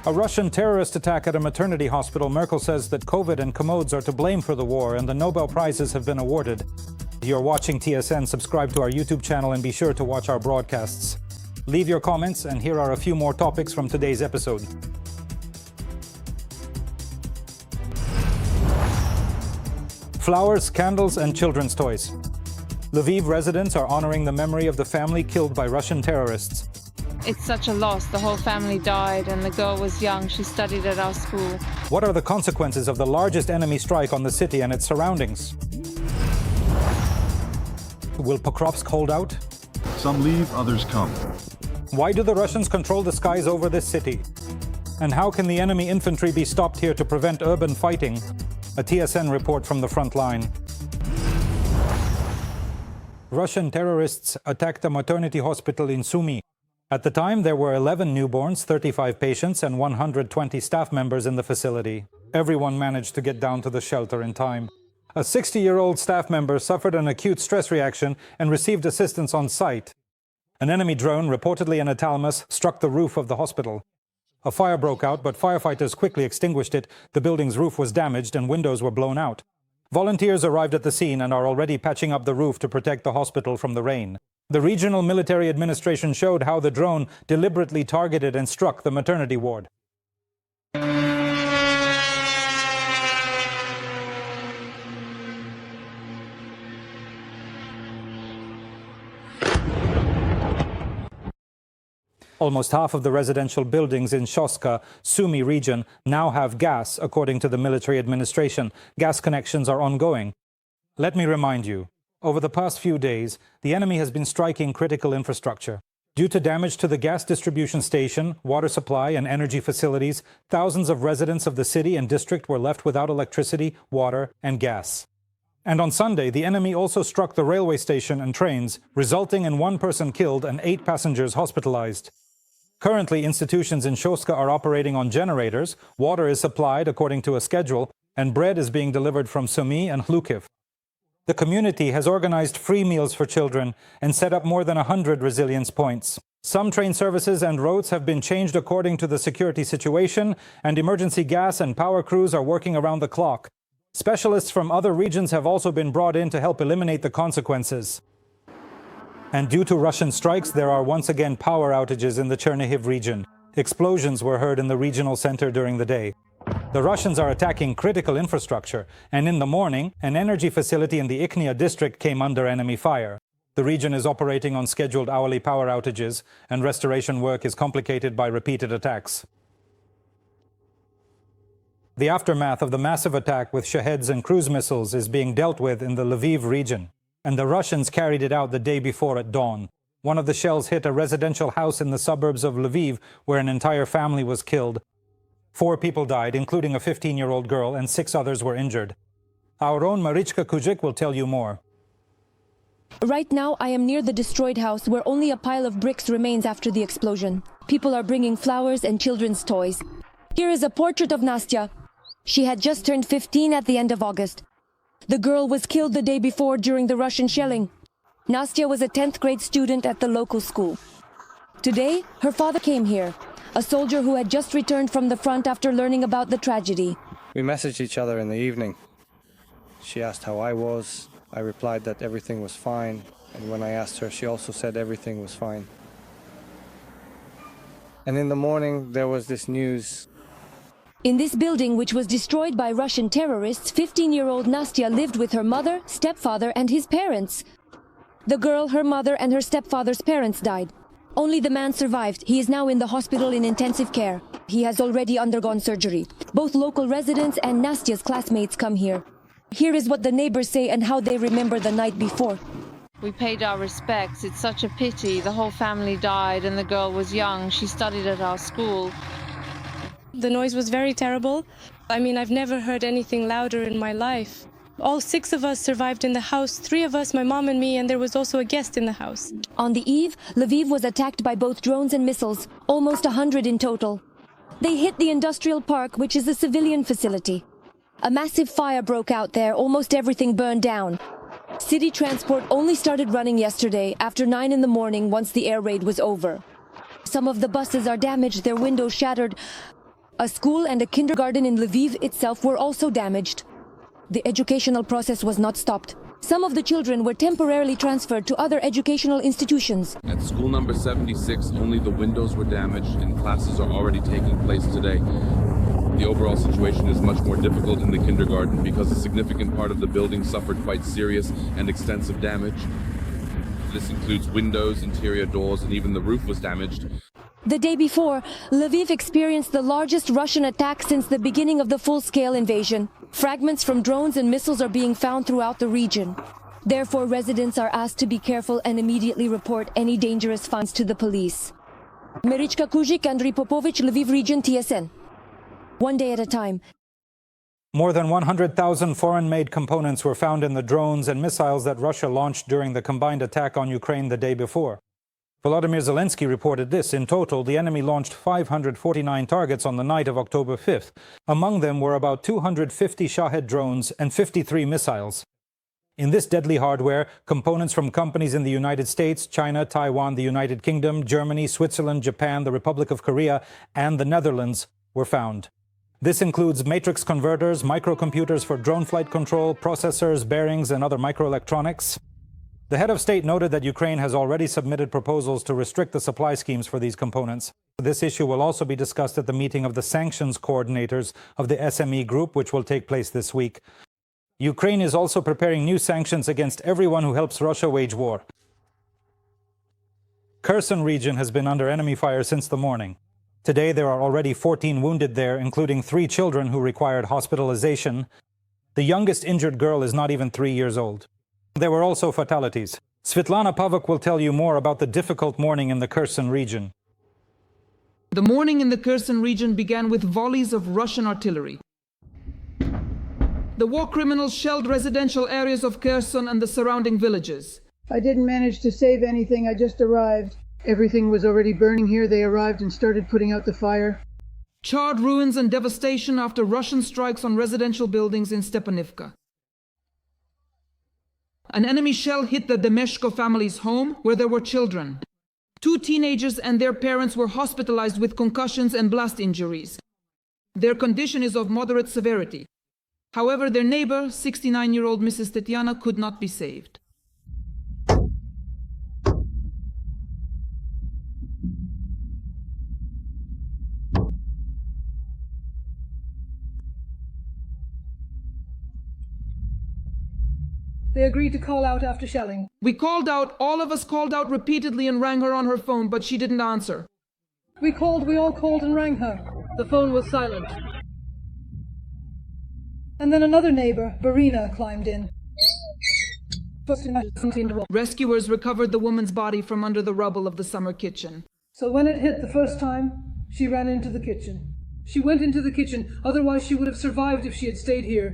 A Russian terrorist attack at a maternity hospital. Merkel says that COVID and commodes are to blame for the war, and the Nobel Prizes have been awarded. You're watching TSN. Subscribe to our YouTube channel and be sure to watch our broadcasts. Leave your comments, and here are a few more topics from today's episode. Flowers, candles, and children's toys. Lviv residents are honoring the memory of the family killed by Russian terrorists. It's such a loss. The whole family died and the girl was young. She studied at our school. What are the consequences of the largest enemy strike on the city and its surroundings? Will Pokrovsk hold out? Some leave, others come. Why do the Russians control the skies over this city? And how can the enemy infantry be stopped here to prevent urban fighting? A TSN report from the front line. Russian terrorists attacked a maternity hospital in Sumy. At the time, there were 11 newborns, 35 patients, and 120 staff members in the facility. Everyone managed to get down to the shelter in time. A 60-year-old staff member suffered an acute stress reaction and received assistance on site. An enemy drone, reportedly an Atalmas, struck the roof of the hospital. A fire broke out, but firefighters quickly extinguished it. The building's roof was damaged and windows were blown out. Volunteers arrived at the scene and are already patching up the roof to protect the hospital from the rain. The regional military administration showed how the drone deliberately targeted and struck the maternity ward. Almost half of the residential buildings in Shoska, Sumy region now have gas, according to the military administration. Gas connections are ongoing. Let me remind you, over the past few days, the enemy has been striking critical infrastructure. Due to damage to the gas distribution station, water supply, and energy facilities, thousands of residents of the city and district were left without electricity, water, and gas. And on Sunday, the enemy also struck the railway station and trains, resulting in 1 person killed and 8 passengers hospitalized. Currently, institutions in Shoska are operating on generators, water is supplied according to a schedule, and bread is being delivered from Sumy and Lviv. The community has organized free meals for children and set up more than 100 resilience points. Some train services and routes have been changed according to the security situation, and emergency gas and power crews are working around the clock. Specialists from other regions have also been brought in to help eliminate the consequences. And due to Russian strikes, there are once again power outages in the Chernihiv region. Explosions were heard in the regional center during the day. The Russians are attacking critical infrastructure, and in the morning, an energy facility in the Iknia district came under enemy fire. The region is operating on scheduled hourly power outages, and restoration work is complicated by repeated attacks. The aftermath of the massive attack with Shaheds and cruise missiles is being dealt with in the Lviv region, and the Russians carried it out the day before at dawn. One of the shells hit a residential house in the suburbs of Lviv, where an entire family was killed. 4 people died, including a 15-year-old girl, and 6 others were injured. Our own Marichka Kujic will tell you more. Right now, I am near the destroyed house where only a pile of bricks remains after the explosion. People are bringing flowers and children's toys. Here is a portrait of Nastya. She had just turned 15 at the end of August. The girl was killed the day before during the Russian shelling. Nastya was a 10th grade student at the local school. Today, her father came here. A soldier who had just returned from the front after learning about the tragedy. We messaged each other in the evening. She asked how I was. I replied that everything was fine. And when I asked her, she also said everything was fine. And in the morning, there was this news. In this building, which was destroyed by Russian terrorists, 15-year-old Nastya lived with her mother, stepfather, and his parents. The girl, her mother, and her stepfather's parents died. Only the man survived. He is now in the hospital in intensive care. He has already undergone surgery. Both local residents and Nastya's classmates come here. Here is what the neighbors say and how they remember the night before. We paid our respects. It's such a pity. The whole family died and the girl was young. She studied at our school. The noise was very terrible. I mean, I've never heard anything louder in my life. All 6 of us survived in the house, 3 of us, my mom and me, and there was also a guest in the house. On the eve, Lviv was attacked by both drones and missiles, almost 100 in total. They hit the industrial park, which is a civilian facility. A massive fire broke out there, almost everything burned down. City transport only started running yesterday, after 9 in the morning, once the air raid was over. Some of the buses are damaged, their windows shattered. A school and a kindergarten in Lviv itself were also damaged. The educational process was not stopped. Some of the children were temporarily transferred to other educational institutions. At school number 76, only the windows were damaged and classes are already taking place today. The overall situation is much more difficult in the kindergarten because a significant part of the building suffered quite serious and extensive damage. This includes windows, interior doors, and even the roof was damaged. The day before, Lviv experienced the largest Russian attack since the beginning of the full-scale invasion. Fragments from drones and missiles are being found throughout the region. Therefore, residents are asked to be careful and immediately report any dangerous finds to the police. Merichka Kuzik, Andriy Popovich, Lviv region, TSN. One day at a time. More than 100,000 foreign-made components were found in the drones and missiles that Russia launched during the combined attack on Ukraine the day before. Volodymyr Zelenskyy reported this. In total, the enemy launched 549 targets on the night of October 5th. Among them were about 250 Shahed drones and 53 missiles. In this deadly hardware, components from companies in the United States, China, Taiwan, the United Kingdom, Germany, Switzerland, Japan, the Republic of Korea, and the Netherlands were found. This includes matrix converters, microcomputers for drone flight control, processors, bearings, and other microelectronics. The head of state noted that Ukraine has already submitted proposals to restrict the supply schemes for these components. This issue will also be discussed at the meeting of the sanctions coordinators of the SME group, which will take place this week. Ukraine is also preparing new sanctions against everyone who helps Russia wage war. Kherson region has been under enemy fire since the morning. Today there are already 14 wounded there, including 3 children who required hospitalization. The youngest injured girl is not even 3 years old. There were also fatalities. Svetlana Pavok will tell you more about the difficult morning in the Kherson region. The morning in the Kherson region began with volleys of Russian artillery. The war criminals shelled residential areas of Kherson and the surrounding villages. I didn't manage to save anything, I just arrived. Everything was already burning here. They arrived and started putting out the fire. Charred ruins and devastation after Russian strikes on residential buildings in Stepanivka. An enemy shell hit the Demeshko family's home, where there were children. 2 teenagers and their parents were hospitalized with concussions and blast injuries. Their condition is of moderate severity. However, their neighbor, 69-year-old Mrs. Tetiana, could not be saved. They agreed to call out after shelling. We called out, all of us called out repeatedly and rang her on her phone, but she didn't answer. We all called and rang her. The phone was silent. And then another neighbor, Barina, climbed in. Rescuers recovered the woman's body from under the rubble of the summer kitchen. So when it hit the first time, she ran into the kitchen. She went into the kitchen, otherwise she would have survived if she had stayed here.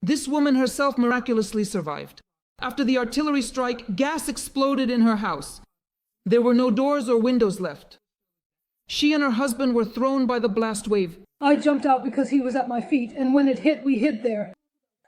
This woman herself miraculously survived. After the artillery strike, gas exploded in her house. There were no doors or windows left. She and her husband were thrown by the blast wave. I jumped out because he was at my feet, and when it hit, we hid there.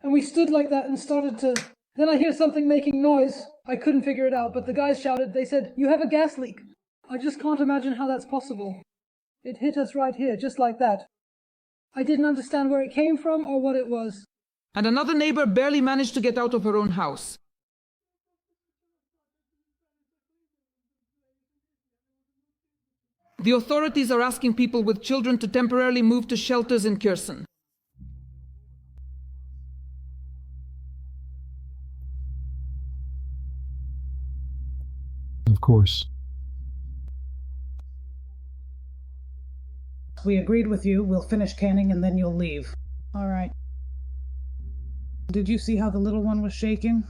And we stood like that and started to... Then I hear something making noise. I couldn't figure it out, but the guys shouted. They said, "You have a gas leak." I just can't imagine how that's possible. It hit us right here, just like that. I didn't understand where it came from or what it was. And another neighbor barely managed to get out of her own house. The authorities are asking people with children to temporarily move to shelters in Kherson. Of course. We agreed with you. We'll finish canning and then you'll leave. All right. Did you see how the little one was shaking?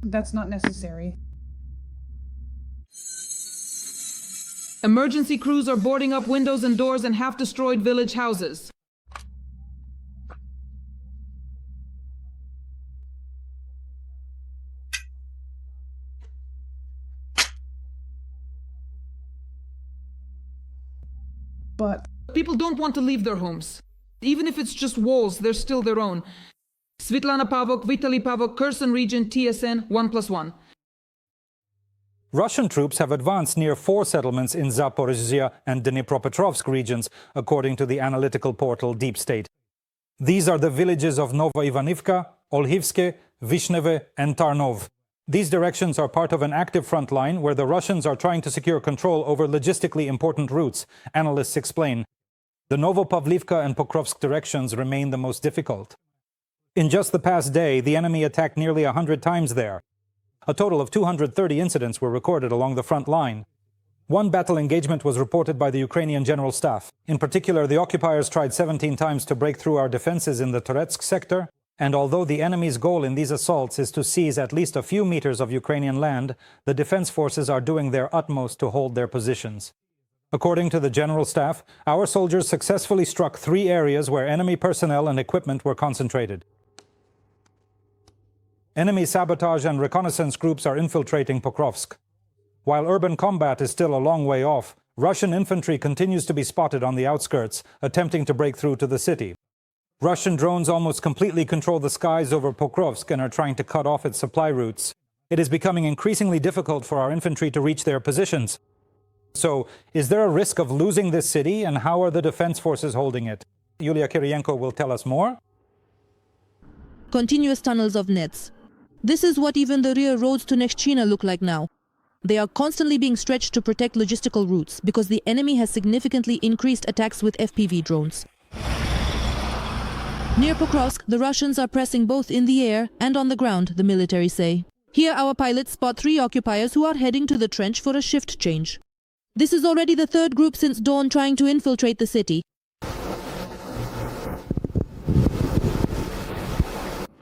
That's not necessary. Emergency crews are boarding up windows and doors in half-destroyed village houses. But people don't want to leave their homes. Even if it's just walls, they're still their own. Svetlana Pavok, Vitaly Pavok, Kherson region, TSN, 1+1. Russian troops have advanced near 4 settlements in Zaporizhzhia and Dnipropetrovsk regions, according to the analytical portal Deepstate. These are the villages of Nova Ivanivka, Olhivske, Vishneve and Tarnov. These directions are part of an active front line where the Russians are trying to secure control over logistically important routes, analysts explain. The Novopavlivka and Pokrovsk directions remain the most difficult. In just the past day, the enemy attacked nearly 100 times there. A total of 230 incidents were recorded along the front line. One battle engagement was reported by the Ukrainian General Staff. In particular, the occupiers tried 17 times to break through our defenses in the Toretsk sector, and although the enemy's goal in these assaults is to seize at least a few meters of Ukrainian land, the defense forces are doing their utmost to hold their positions. According to the General Staff, our soldiers successfully struck 3 areas where enemy personnel and equipment were concentrated. Enemy sabotage and reconnaissance groups are infiltrating Pokrovsk. While urban combat is still a long way off, Russian infantry continues to be spotted on the outskirts, attempting to break through to the city. Russian drones almost completely control the skies over Pokrovsk and are trying to cut off its supply routes. It is becoming increasingly difficult for our infantry to reach their positions. So, is there a risk of losing this city, and how are the defense forces holding it? Yulia Kyrienko will tell us more. Continuous tunnels of nets. This is what even the rear roads to Nechchina look like now. They are constantly being stretched to protect logistical routes because the enemy has significantly increased attacks with FPV drones. Near Pokrovsk, the Russians are pressing both in the air and on the ground, the military say. Here our pilots spot 3 occupiers who are heading to the trench for a shift change. This is already the 3rd group since dawn trying to infiltrate the city.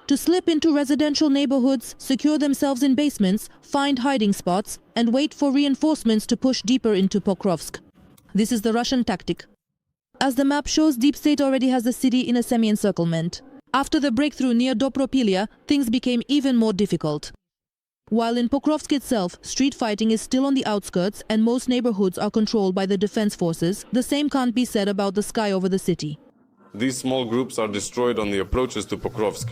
To slip into residential neighborhoods, secure themselves in basements, find hiding spots, and wait for reinforcements to push deeper into Pokrovsk. This is the Russian tactic. As the map shows, Deepstate already has the city in a semi-encirclement. After the breakthrough near Dnipropetrovsk, things became even more difficult. While in Pokrovsk itself, street fighting is still on the outskirts and most neighborhoods are controlled by the defense forces, the same can't be said about the sky over the city. These small groups are destroyed on the approaches to Pokrovsk.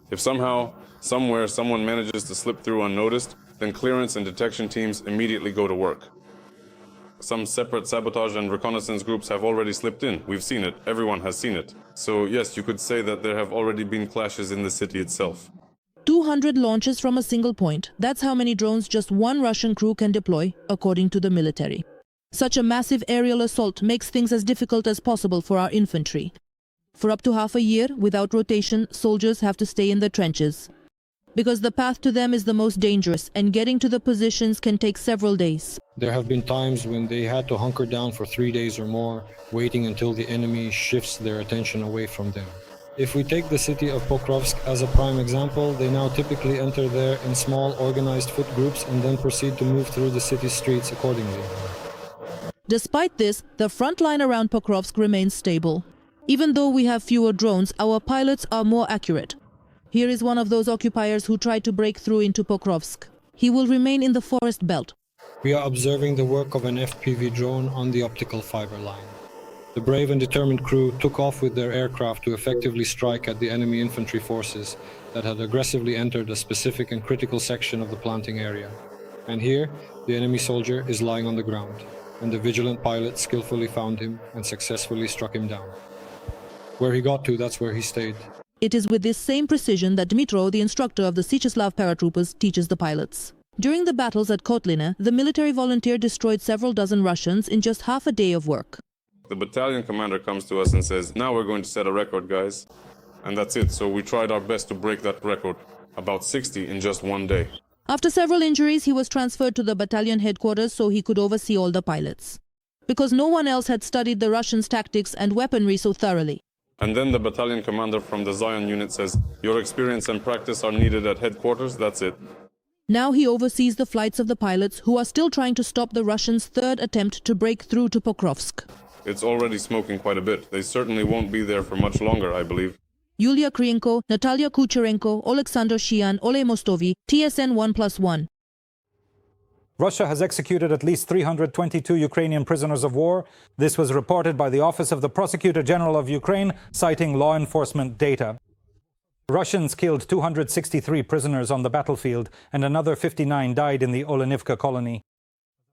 If somehow, somewhere, someone manages to slip through unnoticed, then clearance and detection teams immediately go to work. Some separate sabotage and reconnaissance groups have already slipped in. We've seen it. Everyone has seen it. So yes, you could say that there have already been clashes in the city itself. 200 launches from a single point. That's how many drones just one Russian crew can deploy, according to the military. Such a massive aerial assault makes things as difficult as possible for our infantry. For up to half a year, without rotation, soldiers have to stay in the trenches. Because the path to them is the most dangerous, and getting to the positions can take several days. There have been times when they had to hunker down for 3 days or more, waiting until the enemy shifts their attention away from them. If we take the city of Pokrovsk as a prime example, they now typically enter there in small, organized foot groups and then proceed to move through the city streets accordingly. Despite this, the front line around Pokrovsk remains stable. Even though we have fewer drones, our pilots are more accurate. Here is one of those occupiers who tried to break through into Pokrovsk. He will remain in the forest belt. We are observing the work of an FPV drone on the optical fiber line. The brave and determined crew took off with their aircraft to effectively strike at the enemy infantry forces that had aggressively entered a specific and critical section of the planting area. And here, the enemy soldier is lying on the ground, and the vigilant pilot skillfully found him and successfully struck him down. Where he got to, that's where he stayed. It is with this same precision that Dmitro, the instructor of the Syechislav paratroopers, teaches the pilots. During the battles at Kotlina, the military volunteer destroyed several dozen Russians in just half a day of work. The battalion commander comes to us and says, "Now we're going to set a record, guys." And that's it. So we tried our best to break that record. About 60 in just one day. After several injuries, he was transferred to the battalion headquarters so he could oversee all the pilots. Because no one else had studied the Russians' tactics and weaponry so thoroughly. And then the battalion commander from the Zion unit says, "Your experience and practice are needed at headquarters, that's it." Now he oversees the flights of the pilots who are still trying to stop the Russians' 3rd attempt to break through to Pokrovsk. It's already smoking quite a bit. They certainly won't be there for much longer, I believe. Yulia Kyrienko, Natalia Kucherenko, Alexander Shian, Ole Mostovi, TSN 1+1. Russia has executed at least 322 Ukrainian prisoners of war. This was reported by the Office of the Prosecutor General of Ukraine, citing law enforcement data. Russians killed 263 prisoners on the battlefield, and another 59 died in the Olenivka colony.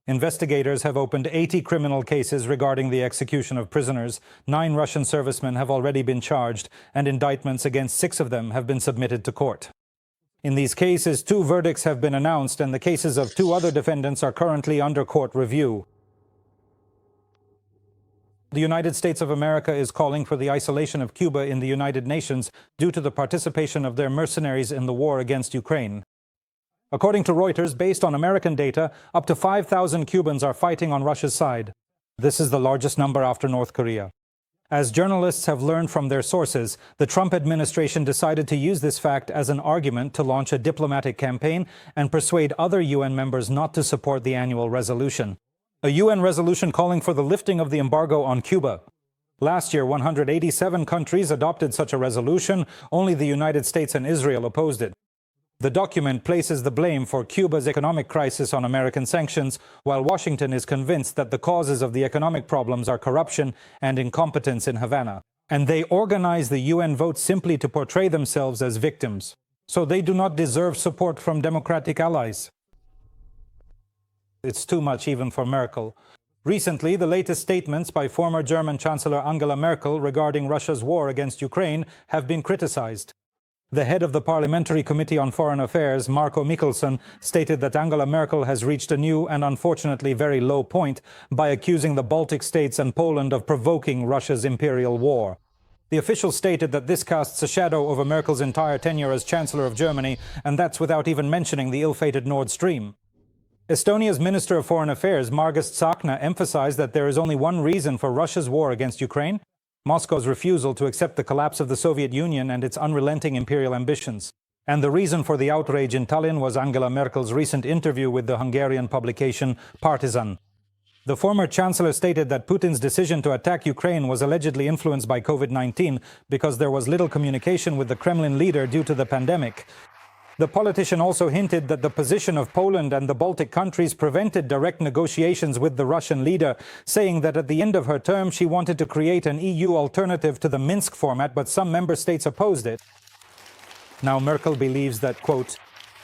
Investigators have opened 80 criminal cases regarding the execution of prisoners. 9 Russian servicemen have already been charged, and indictments against 6 of them have been submitted to court. In these cases, 2 verdicts have been announced, and the cases of 2 other defendants are currently under court review. The United States of America is calling for the isolation of Cuba in the United Nations due to the participation of their mercenaries in the war against Ukraine. According to Reuters, based on American data, up to 5,000 Cubans are fighting on Russia's side. This is the largest number after North Korea. As journalists have learned from their sources, the Trump administration decided to use this fact as an argument to launch a diplomatic campaign and persuade other UN members not to support the annual resolution. A UN resolution calling for the lifting of the embargo on Cuba. Last year, 187 countries adopted such a resolution. Only the United States and Israel opposed it. The document places the blame for Cuba's economic crisis on American sanctions, while Washington is convinced that the causes of the economic problems are corruption and incompetence in Havana. And they organize the UN vote simply to portray themselves as victims. So they do not deserve support from democratic allies. It's too much even for Merkel. Recently, the latest statements by former German Chancellor Angela Merkel regarding Russia's war against Ukraine have been criticized. The head of the Parliamentary Committee on Foreign Affairs, Marco Michelson, stated that Angela Merkel has reached a new and unfortunately very low point by accusing the Baltic states and Poland of provoking Russia's imperial war. The official stated that this casts a shadow over Merkel's entire tenure as Chancellor of Germany, and that's without even mentioning the ill-fated Nord Stream. Estonia's Minister of Foreign Affairs, Margus Tsahkna, emphasized that there is only one reason for Russia's war against Ukraine: Moscow's refusal to accept the collapse of the Soviet Union and its unrelenting imperial ambitions. And the reason for the outrage in Tallinn was Angela Merkel's recent interview with the Hungarian publication Partizan. The former chancellor stated that Putin's decision to attack Ukraine was allegedly influenced by COVID-19 because there was little communication with the Kremlin leader due to the pandemic. The politician also hinted that the position of Poland and the Baltic countries prevented direct negotiations with the Russian leader, saying that at the end of her term she wanted to create an EU alternative to the Minsk format, but some member states opposed it. Now Merkel believes that, quote,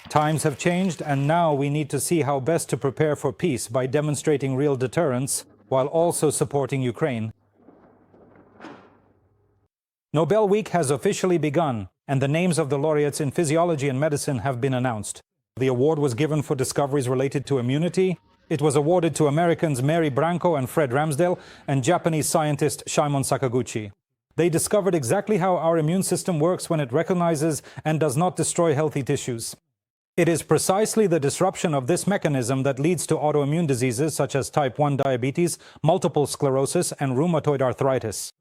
"Times have changed, and now we need to see how best to prepare for peace by demonstrating real deterrence while also supporting Ukraine." Nobel Week has officially begun, and the names of the laureates in physiology and medicine have been announced. The award was given for discoveries related to immunity. It was awarded to Americans Mary Branco and Fred Ramsdell and Japanese scientist Shimon Sakaguchi. They discovered exactly how our immune system works when it recognizes and does not destroy healthy tissues. It is precisely the disruption of this mechanism that leads to autoimmune diseases such as type 1 diabetes, multiple sclerosis, and rheumatoid arthritis.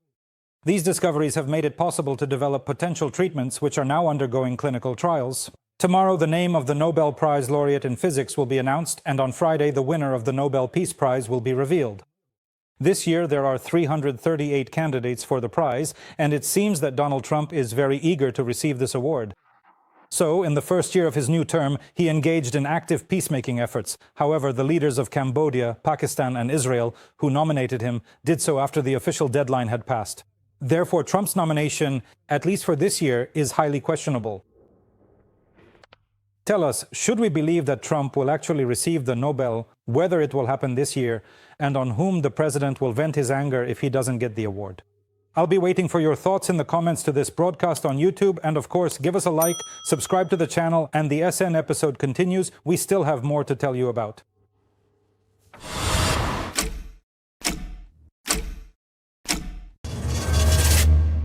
These discoveries have made it possible to develop potential treatments which are now undergoing clinical trials. Tomorrow, the name of the Nobel Prize laureate in physics will be announced, and on Friday, the winner of the Nobel Peace Prize will be revealed. This year, there are 338 candidates for the prize, and it seems that Donald Trump is very eager to receive this award. So, in the first year of his new term, he engaged in active peacemaking efforts. However, the leaders of Cambodia, Pakistan, and Israel, who nominated him, did so after the official deadline had passed. Therefore, Trump's nomination, at least for this year, is highly questionable. Tell us, should we believe that Trump will actually receive the Nobel, whether it will happen this year, and on whom the president will vent his anger if he doesn't get the award? I'll be waiting for your thoughts in the comments to this broadcast on YouTube, and of course, give us a like, subscribe to the channel, and the SN episode continues. We still have more to tell you about.